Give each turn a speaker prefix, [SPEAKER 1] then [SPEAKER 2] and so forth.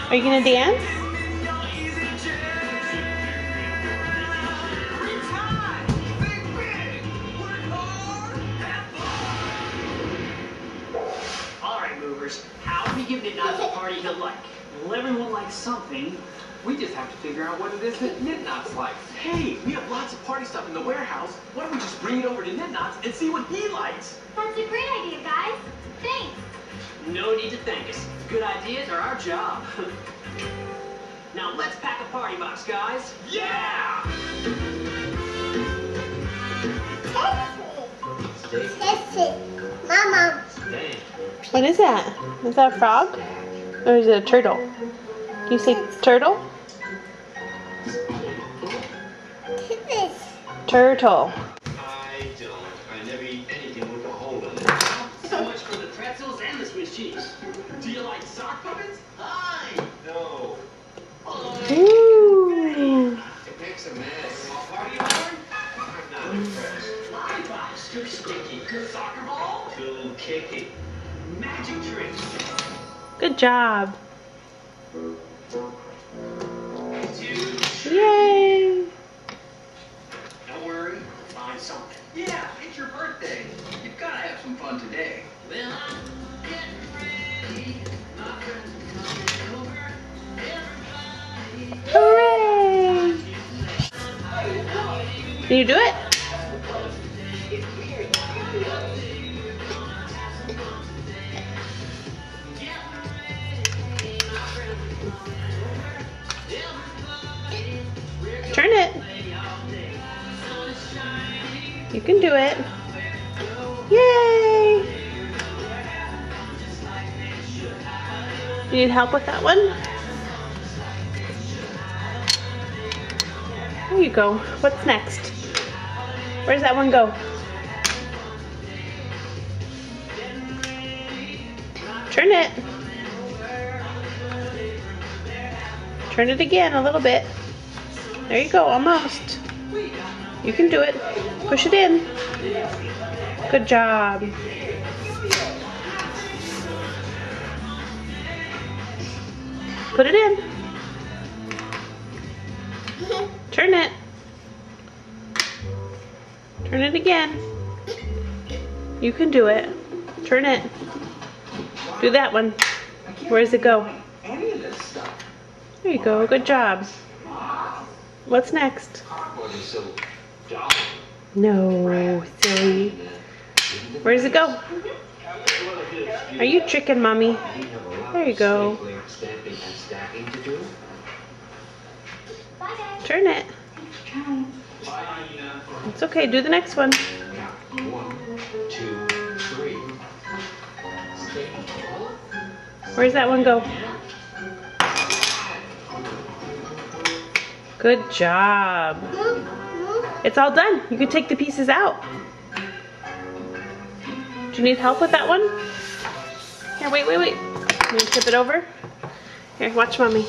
[SPEAKER 1] Are you gonna dance?
[SPEAKER 2] Alright, movers. How do we give Knit-Knots a party he'll like? Well, everyone likes something. We just have to figure out what it is that Knit-Knots likes. Hey, we have lots of party stuff in the warehouse. Why don't we just bring it over to Knit-Knots and see what he likes?
[SPEAKER 3] That's a great idea, guys. Thanks.
[SPEAKER 2] No need to thank us. Good ideas are our job. Now let's pack a party box, guys. Yeah!
[SPEAKER 3] Mama.
[SPEAKER 1] What is that? Is that a frog? Or is it a turtle? Do you say turtle? Turtle.
[SPEAKER 4] I don't. I never eat anything with a hole in it.
[SPEAKER 2] So much for the pretzels and the Swiss cheese. Do you like sock puppets? Hi!
[SPEAKER 4] No.
[SPEAKER 1] Ooh.
[SPEAKER 4] It makes a mess.
[SPEAKER 2] Party horn?
[SPEAKER 4] I'm not impressed.
[SPEAKER 2] Lollipops, too sticky. Soccer ball?
[SPEAKER 4] Too kicky.
[SPEAKER 2] Magic tricks.
[SPEAKER 1] Good job.
[SPEAKER 2] Dude.
[SPEAKER 1] Yay.
[SPEAKER 2] Don't worry, I'll find something. Yeah, it's your birthday. You've got to have some fun today. Well, I'm getting ready. My friends are coming over. Everybody.
[SPEAKER 1] Hooray. Can you do it? Turn it. You can do it. Yay! You need help with that one? There you go. What's next? Where does that one go? Turn it. Turn it again a little bit. There you go, almost. You can do it. Push it in. Good job. Put it in. Turn it. Turn it again. You can do it. Turn it. Do that one. Where does it go? There you go. Good job. What's next? No, silly. Where does it go? Are you tricking mommy? There you go. Turn it. It's okay. Do the next one.
[SPEAKER 4] 1, 2, 3.
[SPEAKER 1] Where does that one go? Good job. It's all done. You can take the pieces out. Do you need help with that one? Here, wait. Let me tip it over. Here, watch mommy.